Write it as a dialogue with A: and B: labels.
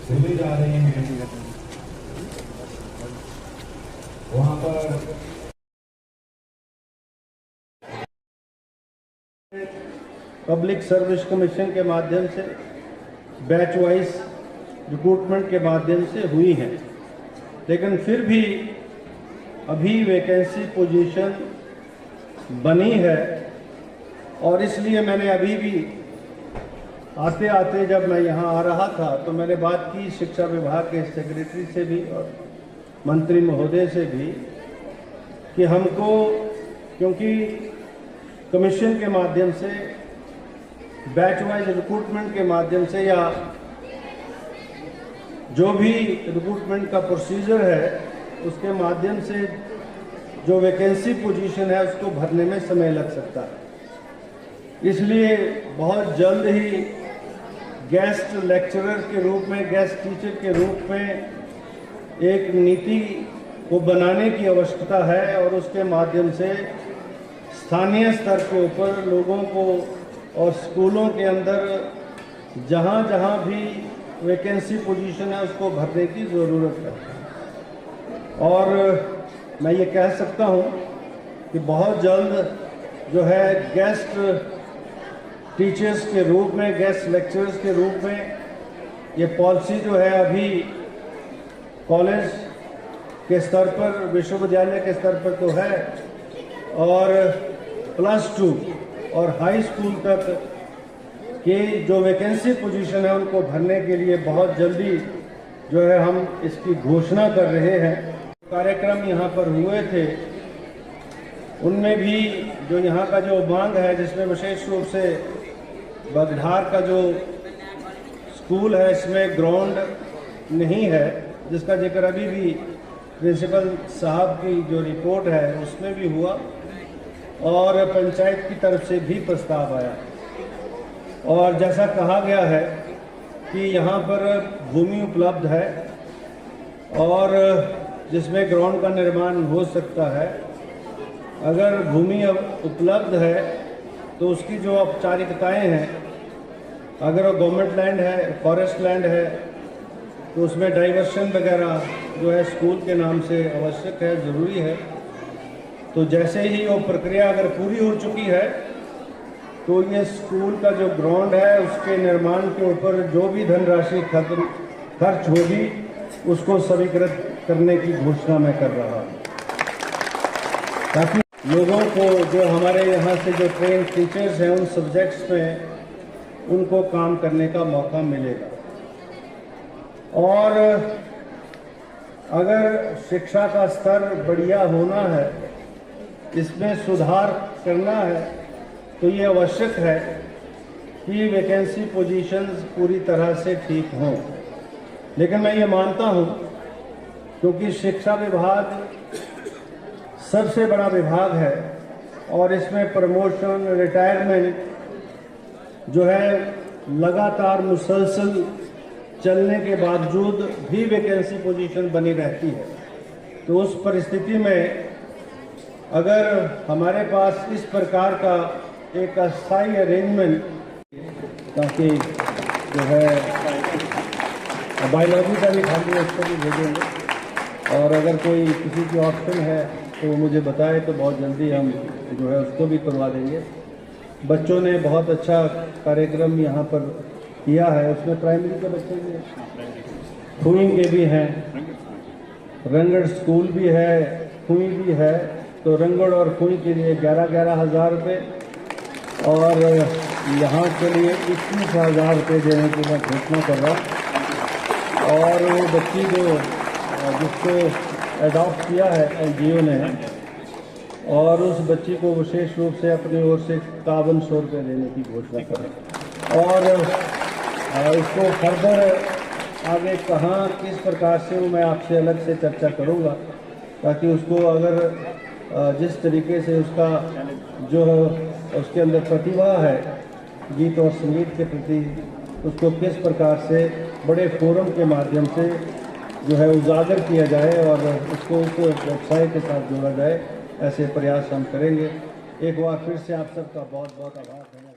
A: भूले जा रहे हैं, वहां पर
B: पब्लिक सर्विस कमीशन के माध्यम से बैच वाइज रिक्रूटमेंट के माध्यम से हुई हैं, लेकिन फिर भी अभी वैकेंसी पोजीशन बनी है। और इसलिए मैंने अभी भी आते आते जब मैं यहाँ आ रहा था तो मैंने बात की शिक्षा विभाग के सेक्रेटरी से भी और मंत्री महोदय से भी कि हमको, क्योंकि कमीशन के माध्यम से बैच वाइज रिक्रूटमेंट के माध्यम से या जो भी रिक्रूटमेंट का प्रोसीजर है उसके माध्यम से जो वैकेंसी पोजीशन है उसको भरने में समय लग सकता है। इसलिए बहुत जल्द ही गेस्ट लेक्चरर के रूप में, गेस्ट टीचर के रूप में एक नीति को बनाने की आवश्यकता है और उसके माध्यम से स्थानीय स्तर के ऊपर लोगों को और स्कूलों के अंदर जहाँ जहाँ भी वैकेंसी पोजीशन है उसको भरने की ज़रूरत है। और मैं ये कह सकता हूँ कि बहुत जल्द जो है गेस्ट टीचर्स के रूप में, गेस्ट लेक्चरर्स के रूप में ये पॉलिसी जो है अभी कॉलेज के स्तर पर, विश्वविद्यालय के स्तर पर तो है, और +2 और हाई स्कूल तक के जो वैकेंसी पोजीशन है उनको भरने के लिए बहुत जल्दी जो है हम इसकी घोषणा कर रहे हैं। कार्यक्रम यहाँ पर हुए थे उनमें भी जो यहाँ का जो मांग है, जिसमें विशेष रूप से बगधार का जो स्कूल है इसमें ग्राउंड नहीं है, जिसका जिक्र अभी भी प्रिंसिपल साहब की जो रिपोर्ट है उसमें भी हुआ और पंचायत की तरफ से भी प्रस्ताव आया। और जैसा कहा गया है कि यहाँ पर भूमि उपलब्ध है और जिसमें ग्राउंड का निर्माण हो सकता है। अगर भूमि उपलब्ध है तो उसकी जो औपचारिकताएं हैं, अगर वो गवर्नमेंट लैंड है, फॉरेस्ट लैंड है, तो उसमें डाइवर्शन वगैरह जो है स्कूल के नाम से आवश्यक है, ज़रूरी है। तो जैसे ही वो प्रक्रिया अगर पूरी हो चुकी है तो ये स्कूल का जो ग्राउंड है उसके निर्माण के ऊपर जो भी धनराशि खर्च होगी उसको स्वीकृत करने की घोषणा मैं कर रहा हूँ, ताकि लोगों को जो हमारे यहाँ से जो ट्रेन टीचर्स हैं उन सब्जेक्ट्स में उनको काम करने का मौका मिलेगा। और अगर शिक्षा का स्तर बढ़िया होना है, इसमें सुधार करना है, तो ये आवश्यक है कि वैकेंसी पोजीशंस पूरी तरह से ठीक हों। लेकिन मैं ये मानता हूँ क्योंकि शिक्षा विभाग सबसे बड़ा विभाग है और इसमें प्रमोशन, रिटायरमेंट जो है लगातार मुसलसल चलने के बावजूद भी वैकेंसी पोजीशन बनी रहती है। तो उस परिस्थिति में अगर हमारे पास इस प्रकार का एक अस्थायी अरेंजमेंट, ताकि जो है बायोलॉजी का भी खाली उसको भी भेजेंगे और अगर कोई किसी की ऑप्शन है तो मुझे बताए तो बहुत जल्दी हम जो है उसको भी करवा देंगे। बच्चों ने बहुत अच्छा कार्यक्रम यहाँ पर किया है, उसमें प्राइमरी के बच्चे भी हैं, खुई के भी हैं, रंगड़ स्कूल भी है, खुई भी है। तो रंगड़ और खुई के लिए 11-11 हज़ार रुपये और यहाँ के लिए 21,000 रुपये देने की मैं घोषणा कर रहा हूँ। और वो बच्ची जिसको एडॉप्ट किया है NGO ने, और उस बच्ची को विशेष रूप से अपनी ओर से 5100 रुपये देने की घोषणा कर रहा हूँ। और इसको फर्दर आगे कहाँ किस प्रकार से वो मैं आपसे अलग से चर्चा करूँगा, ताकि उसको अगर जिस तरीके से उसका जो उसके अंदर प्रतिभा है गीत और संगीत के प्रति, उसको किस प्रकार से बड़े फोरम के माध्यम से जो है उजागर किया जाए और उसको व्यवसाय के साथ जोड़ा जाए, ऐसे प्रयास हम करेंगे। एक बार फिर से आप सबका बहुत बहुत आभार।